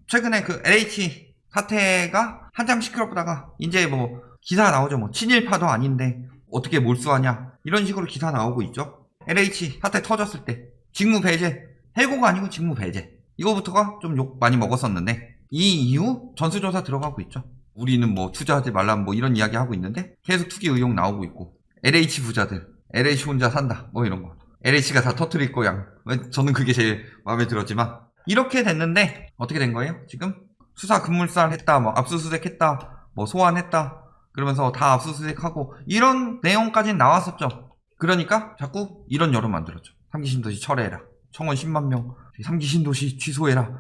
최근에 그 LH 사태가 한참 시끄럽다가 이제 뭐 기사 나오죠. 뭐 친일파도 아닌데 어떻게 몰수하냐 이런 식으로 기사 나오고 있죠. LH 사태 터졌을 때 직무 배제, 해고가 아니고 직무 배제, 이거부터가 좀 욕 많이 먹었었는데 이 이후 전수조사 들어가고 있죠. 우리는 뭐 투자하지 말라 뭐 이런 이야기 하고 있는데 계속 투기 의혹 나오고 있고, LH 부자들, LH 혼자 산다 뭐 이런 거, LH가 다 터트릴 거야. 저는 그게 제일 마음에 들었지만 이렇게 됐는데 어떻게 된 거예요? 지금 수사 급물살 했다, 뭐 압수수색 했다, 뭐 소환했다 그러면서 다 압수수색하고 이런 내용까지는 나왔었죠. 그러니까 자꾸 이런 여론 만들었죠. 3기 신도시 철회해라, 청원 10만 명 3기 신도시 취소해라,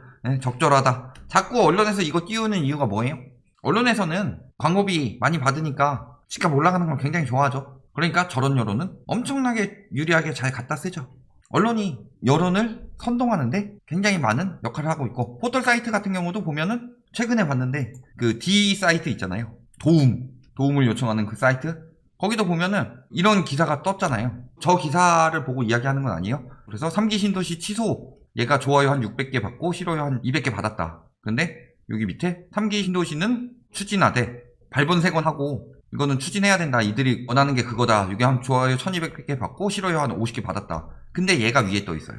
적절하다. 자꾸 언론에서 이거 띄우는 이유가 뭐예요? 언론에서는 광고비 많이 받으니까 집값 올라가는 걸 굉장히 좋아하죠. 그러니까 저런 여론은 엄청나게 유리하게 잘 갖다 쓰죠. 언론이 여론을 선동하는데 굉장히 많은 역할을 하고 있고, 포털 사이트 같은 경우도 보면은 최근에 봤는데 그 D 사이트 있잖아요. 도움을 요청하는 그 사이트, 거기도 보면은 이런 기사가 떴잖아요. 저 기사를 보고 이야기하는 건 아니에요. 그래서 3기 신도시 취소, 얘가 좋아요 한 600개 받고 싫어요 한 200개 받았다. 근데 여기 밑에 3기 신도시는 추진하되 발본색원 하고 이거는 추진해야 된다, 이들이 원하는 게 그거다, 이게 한 좋아요 1200개 받고 싫어요 한 50개 받았다. 근데 얘가 위에 떠 있어요.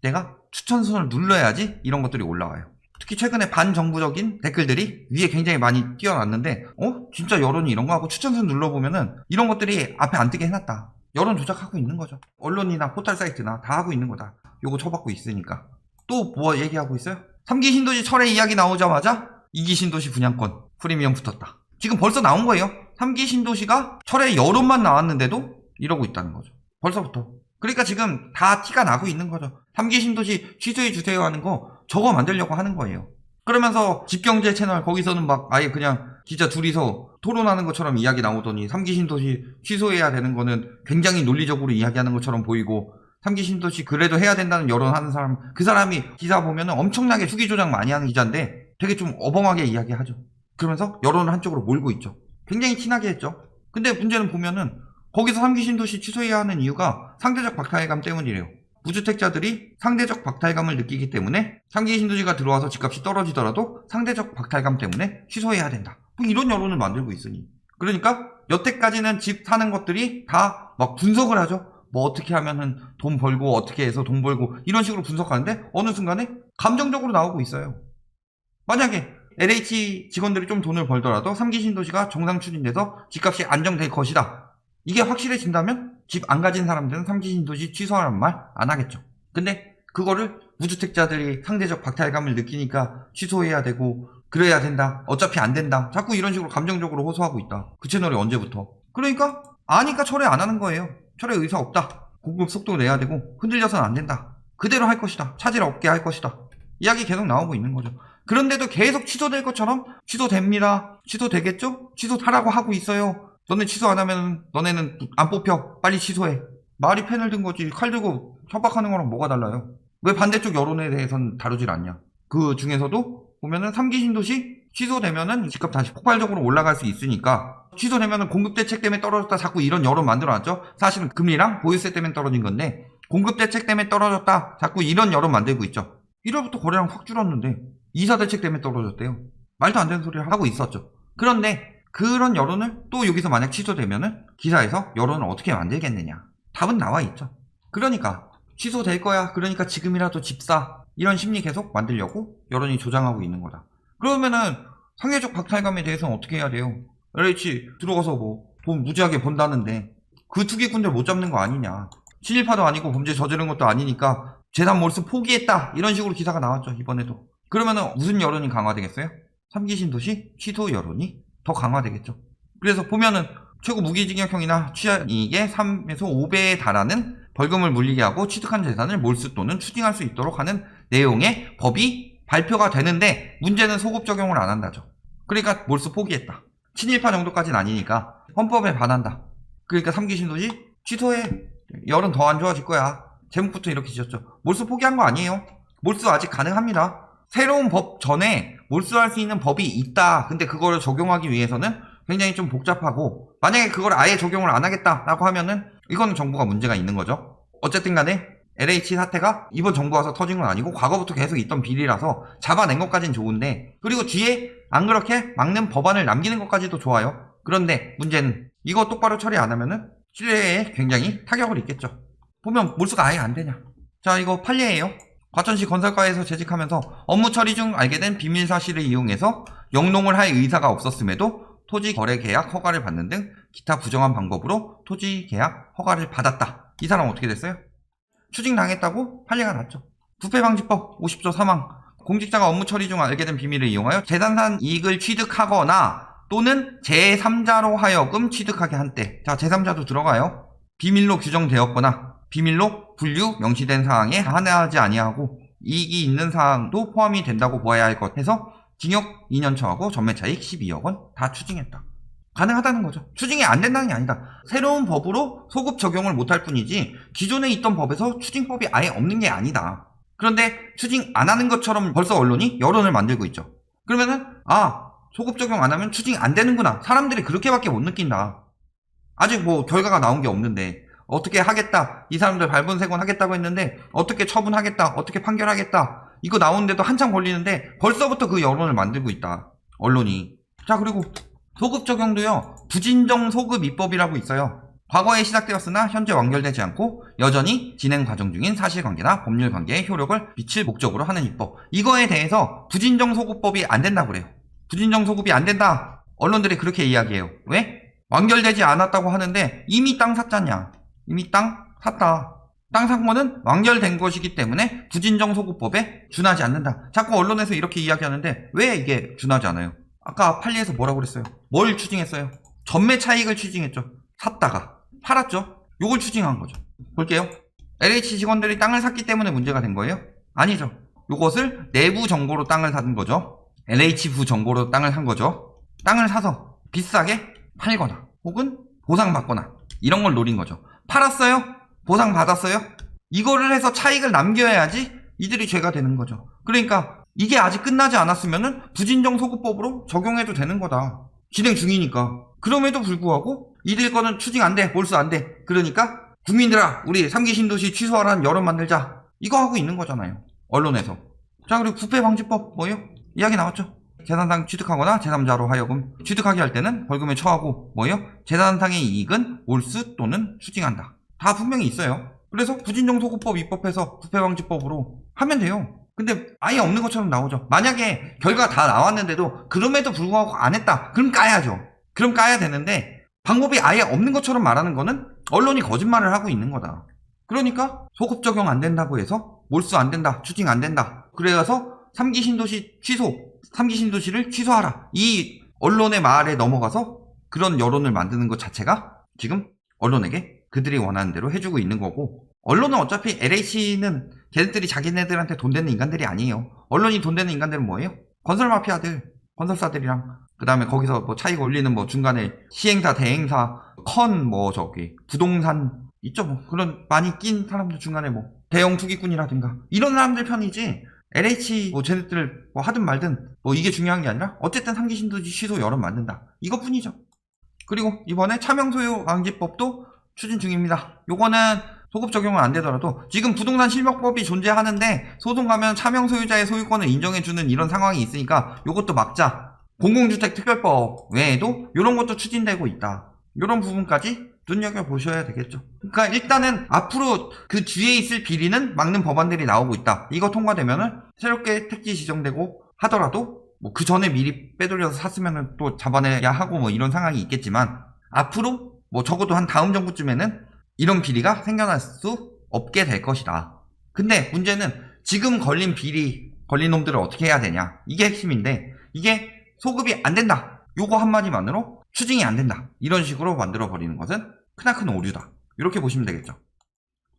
내가 추천순을 눌러야지 이런 것들이 올라와요. 특히 최근에 반정부적인 댓글들이 위에 굉장히 많이 띄어났는데 진짜 여론이 이런 거 하고 추천순 눌러보면은 이런 것들이 앞에 안 뜨게 해놨다. 여론 조작하고 있는 거죠. 언론이나 포털 사이트나 다 하고 있는 거다. 요거 쳐받고 있으니까. 또 뭐 얘기하고 있어요? 3기 신도시 철회 이야기 나오자마자 2기 신도시 분양권 프리미엄 붙었다. 지금 벌써 나온 거예요. 3기 신도시가 철회 여론만 나왔는데도 이러고 있다는 거죠. 벌써부터. 그러니까 지금 다 티가 나고 있는 거죠. 3기 신도시 취소해 주세요 하는 거 저거 만들려고 하는 거예요. 그러면서 집경제 채널 거기서는 막 아예 그냥 기자 둘이서 토론하는 것처럼 이야기 나오더니 3기 신도시 취소해야 되는 거는 굉장히 논리적으로 이야기하는 것처럼 보이고, 3기 신도시 그래도 해야 된다는 여론 하는 사람, 그 사람이 기사 보면은 엄청나게 수기 조작 많이 하는 기자인데 되게 좀 어벙하게 이야기하죠. 그러면서 여론을 한쪽으로 몰고 있죠. 굉장히 티나게 했죠. 근데 문제는 보면은 거기서 3기 신도시 취소해야 하는 이유가 상대적 박탈감 때문이래요. 무주택자들이 상대적 박탈감을 느끼기 때문에 3기 신도시가 들어와서 집값이 떨어지더라도 상대적 박탈감 때문에 취소해야 된다, 뭐 이런 여론을 만들고 있으니. 그러니까 여태까지는 집 사는 것들이 다 막 분석을 하죠. 뭐 어떻게 하면은 돈 벌고 어떻게 해서 돈 벌고 이런 식으로 분석하는데 어느 순간에 감정적으로 나오고 있어요. 만약에 LH 직원들이 좀 돈을 벌더라도 3기 신도시가 정상 추진돼서 집값이 안정될 것이다, 이게 확실해진다면 집 안 가진 사람들은 3기 신도시 취소하라는 말 안 하겠죠. 근데 그거를 무주택자들이 상대적 박탈감을 느끼니까 취소해야 되고 그래야 된다, 어차피 안 된다, 자꾸 이런 식으로 감정적으로 호소하고 있다. 그 채널이 언제부터. 그러니까 아니까 철회 안 하는 거예요. 철회 의사 없다, 공급 속도 내야 되고 흔들려서는 안 된다, 그대로 할 것이다, 차질 없게 할 것이다, 이야기 계속 나오고 있는 거죠. 그런데도 계속 취소될 것처럼 취소됩니다, 취소되겠죠, 취소하라고 하고 있어요, 너네 취소 안 하면 너네는 안 뽑혀, 빨리 취소해. 말이 펜을 든 거지 칼 들고 협박하는 거랑 뭐가 달라요? 왜 반대쪽 여론에 대해서는 다루질 않냐. 그 중에서도 보면은 3기 신도시 취소되면은 집값 다시 폭발적으로 올라갈 수 있으니까, 취소되면은 공급 대책 때문에 떨어졌다 자꾸 이런 여론 만들어놨죠. 사실은 금리랑 보유세 때문에 떨어진 건데 공급 대책 때문에 떨어졌다 자꾸 이런 여론 만들고 있죠. 1월부터 거래량 확 줄었는데 이사 대책 때문에 떨어졌대요. 말도 안 되는 소리를 하고 있었죠. 그런데 그런 여론을 또 여기서 만약 취소되면은 기사에서 여론을 어떻게 만들겠느냐, 답은 나와 있죠. 그러니까 취소될 거야, 그러니까 지금이라도 집사, 이런 심리 계속 만들려고 여론이 조장하고 있는 거다. 그러면은 상대적 박탈감에 대해서는 어떻게 해야 돼요? LH 들어가서 뭐 돈 무지하게 번다는데 그 투기꾼들 못 잡는 거 아니냐, 친일파도 아니고 범죄 저지른 것도 아니니까 재산 몰수 포기했다, 이런 식으로 기사가 나왔죠 이번에도. 그러면은 무슨 여론이 강화되겠어요? 3기 신도시 취소 여론이 더 강화되겠죠. 그래서 보면은 최고 무기징역형이나 취하이익의 3에서 5배에 달하는 벌금을 물리게 하고 취득한 재산을 몰수 또는 추징할 수 있도록 하는 내용의 법이 발표가 되는데 문제는 소급 적용을 안 한다죠. 그러니까 몰수 포기했다, 친일파 정도까지는 아니니까 헌법에 반한다, 그러니까 3기 신도시 취소해, 여론 더 안 좋아질 거야. 제목부터 이렇게 지었죠. 몰수 포기한 거 아니에요. 몰수 아직 가능합니다. 새로운 법 전에 몰수할 수 있는 법이 있다. 근데 그거를 적용하기 위해서는 굉장히 좀 복잡하고, 만약에 그걸 아예 적용을 안 하겠다라고 하면은 이거는 정부가 문제가 있는 거죠. 어쨌든 간에 LH 사태가 이번 정부 와서 터진 건 아니고 과거부터 계속 있던 비리라서 잡아낸 것까진 좋은데, 그리고 뒤에 안 그렇게 막는 법안을 남기는 것까지도 좋아요. 그런데 문제는 이거 똑바로 처리 안 하면은 신뢰에 굉장히 타격을 입겠죠. 보면 몰수가 아예 안 되냐. 자, 이거 판례예요. 과천시 건설과에서 재직하면서 업무 처리 중 알게 된 비밀 사실을 이용해서 영농을 할 의사가 없었음에도 토지 거래 계약 허가를 받는 등 기타 부정한 방법으로 토지 계약 허가를 받았다. 이 사람 어떻게 됐어요? 추징당했다고 판례가 났죠. 부패방지법 50조 3항. 공직자가 업무 처리 중 알게 된 비밀을 이용하여 재산상 이익을 취득하거나 또는 제3자로 하여금 취득하게 한 때. 자, 제3자도 들어가요. 비밀로 규정되었거나 비밀로 분류 명시된 사항에 한해하지 아니하고 이익이 있는 사항도 포함이 된다고 보아야 할 것 해서 징역 2년 처하고 전매차익 12억 원 다 추징했다. 가능하다는 거죠. 추징이 안 된다는 게 아니다. 새로운 법으로 소급 적용을 못할 뿐이지 기존에 있던 법에서 추징법이 아예 없는 게 아니다. 그런데 추징 안 하는 것처럼 벌써 언론이 여론을 만들고 있죠. 그러면은 소급 적용 안 하면 추징 안 되는구나. 사람들이 그렇게밖에 못 느낀다. 아직 뭐 결과가 나온 게 없는데 어떻게 하겠다. 이 사람들 발본색원 하겠다고 했는데 어떻게 처분하겠다. 어떻게 판결하겠다. 이거 나오는데도 한참 걸리는데 벌써부터 그 여론을 만들고 있다. 언론이. 자, 그리고 소급 적용도요. 부진정 소급 입법이라고 있어요. 과거에 시작되었으나 현재 완결되지 않고 여전히 진행 과정 중인 사실관계나 법률관계에 효력을 미칠 목적으로 하는 입법. 이거에 대해서 부진정 소급법이 안 된다고 그래요. 부진정 소급이 안 된다. 언론들이 그렇게 이야기해요. 왜? 완결되지 않았다고 하는데 이미 땅 샀잖냐. 이미 땅 샀다. 땅 산 거는 완결된 것이기 때문에 부진정 소급법에 준하지 않는다. 자꾸 언론에서 이렇게 이야기하는데 왜 이게 준하지 않아요? 아까 판례에서 뭐라고 그랬어요? 뭘 추징했어요? 전매 차익을 추징했죠. 샀다가 팔았죠. 요걸 추징한 거죠. 볼게요. LH 직원들이 땅을 샀기 때문에 문제가 된 거예요? 아니죠. 요것을 내부 정보로 땅을 산 거죠. LH부 정보로 땅을 산 거죠. 땅을 사서 비싸게 팔거나 혹은 보상받거나 이런 걸 노린 거죠. 팔았어요? 보상받았어요? 이거를 해서 차익을 남겨야지 이들이 죄가 되는 거죠. 그러니까 이게 아직 끝나지 않았으면은 부진정 소급법으로 적용해도 되는 거다. 진행 중이니까. 그럼에도 불구하고 이들 거는 추징 안 돼. 몰수 안 돼. 그러니까 국민들아 우리 3기 신도시 취소하라는 여론 만들자. 이거 하고 있는 거잖아요. 언론에서. 자, 그리고 부패방지법 뭐예요? 이야기 나왔죠. 재산상 취득하거나 제3자로 하여금 취득하게 할 때는 벌금에 처하고 뭐예요? 재산상의 이익은 몰수 또는 추징한다. 다 분명히 있어요. 그래서 부진정 소급법 입법해서 부패방지법으로 하면 돼요. 근데 아예 없는 것처럼 나오죠. 만약에 결과 다 나왔는데도 그럼에도 불구하고 안 했다. 그럼 까야죠. 그럼 까야 되는데 방법이 아예 없는 것처럼 말하는 거는 언론이 거짓말을 하고 있는 거다. 그러니까 소급 적용 안 된다고 해서 몰수 안 된다. 추징 안 된다. 그래서 3기 신도시 취소. 3기 신도시를 취소하라. 이 언론의 말에 넘어가서 그런 여론을 만드는 것 자체가 지금 언론에게 그들이 원하는 대로 해주고 있는 거고, 언론은 어차피 LH는 걔네들이 자기네들한테 돈 되는 인간들이 아니에요. 언론이 돈 되는 인간들은 뭐예요? 건설 마피아들, 건설사들이랑 그 다음에 거기서 뭐 차익 올리는 뭐 중간에 시행사, 대행사, 부동산 있죠. 뭐 그런 많이 낀 사람들 중간에 뭐 대형 투기꾼이라든가 이런 사람들 편이지. LH 뭐 쟤네들 뭐 하든 말든 뭐 이게 중요한 게 아니라 어쨌든 3기 신도시 취소 여론 만든다. 이것뿐이죠. 그리고 이번에 차명소유 방지법도 추진 중입니다. 요거는 소급 적용은 안 되더라도 지금 부동산 실명법이 존재하는데 소송 가면 차명소유자의 소유권을 인정해주는 이런 상황이 있으니까 요것도 막자. 공공주택 특별법 외에도 요런 것도 추진되고 있다. 요런 부분까지 눈여겨보셔야 되겠죠. 그러니까 일단은 앞으로 그 뒤에 있을 비리는 막는 법안들이 나오고 있다. 이거 통과되면은 새롭게 택지 지정되고 하더라도 뭐 그 전에 미리 빼돌려서 샀으면은 또 잡아내야 하고 뭐 이런 상황이 있겠지만 앞으로 뭐 적어도 한 다음 정부쯤에는 이런 비리가 생겨날 수 없게 될 것이다. 근데 문제는 지금 걸린 놈들을 어떻게 해야 되냐. 이게 핵심인데 이게 소급이 안 된다. 요거 한마디만으로 추징이 안 된다. 이런 식으로 만들어버리는 것은 크나큰 오류다. 이렇게 보시면 되겠죠.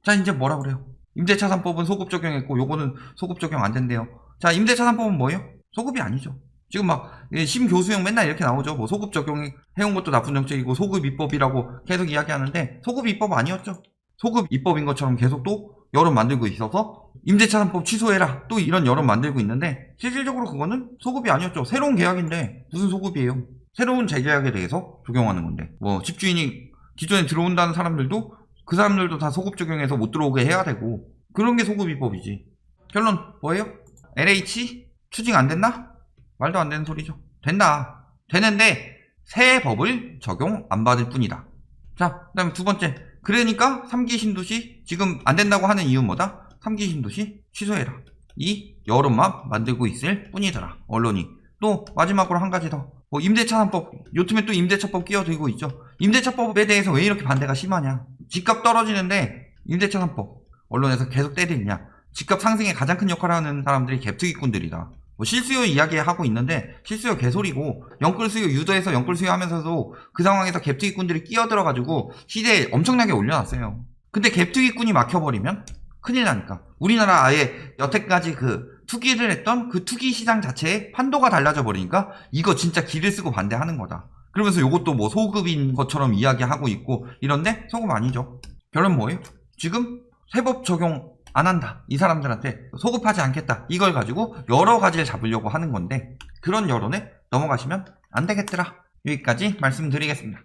자, 이제 뭐라 그래요? 임대차 3법은 소급 적용했고 요거는 소급 적용 안 된대요. 자, 임대차 3법은 뭐예요? 소급이 아니죠. 지금 막 심교수형 맨날 이렇게 나오죠. 뭐 소급 적용해온 것도 나쁜 정책이고 소급 입법이라고 계속 이야기하는데 소급 입법 아니었죠. 소급 입법인 것처럼 계속 또 여론 만들고 있어서 임대차 3법 취소해라 또 이런 여론 만들고 있는데 실질적으로 그거는 소급이 아니었죠. 새로운 계약인데 무슨 소급이에요. 새로운 재계약에 대해서 적용하는 건데 뭐 집주인이 기존에 들어온다는 사람들도 그 사람들도 다 소급 적용해서 못 들어오게 해야 되고 그런 게 소급입법이지. 결론 뭐예요? LH 추징 안 됐나? 말도 안 되는 소리죠. 된다. 되는데 새 법을 적용 안 받을 뿐이다. 자, 그 다음에 두 번째. 그러니까 3기 신도시 지금 안 된다고 하는 이유는 뭐다? 3기 신도시 취소해라. 이 여론만 만들고 있을 뿐이더라. 언론이. 또 마지막으로 한 가지 더. 뭐 임대차 3법. 요즘에 또 임대차법 끼어들고 있죠. 임대차법에 대해서 왜 이렇게 반대가 심하냐? 집값 떨어지는데 임대차 3법. 언론에서 계속 때리느냐? 집값 상승에 가장 큰 역할을 하는 사람들이 갭투기꾼들이다. 뭐 실수요 이야기하고 있는데 실수요 개소리고 영끌수요 유도해서 영끌수요 하면서도 그 상황에서 갭투기꾼들이 끼어들어가지고 시대에 엄청나게 올려놨어요. 근데 갭투기꾼이 막혀버리면 큰일 나니까. 우리나라 아예 여태까지 그 투기를 했던 그 투기 시장 자체의 판도가 달라져 버리니까 이거 진짜 기를 쓰고 반대하는 거다. 그러면서 요것도 뭐 소급인 것처럼 이야기하고 있고 이런데 소급 아니죠. 결론 뭐예요? 지금 세법 적용 안 한다. 이 사람들한테 소급하지 않겠다. 이걸 가지고 여러 가지를 잡으려고 하는 건데 그런 여론에 넘어가시면 안 되겠더라. 여기까지 말씀드리겠습니다.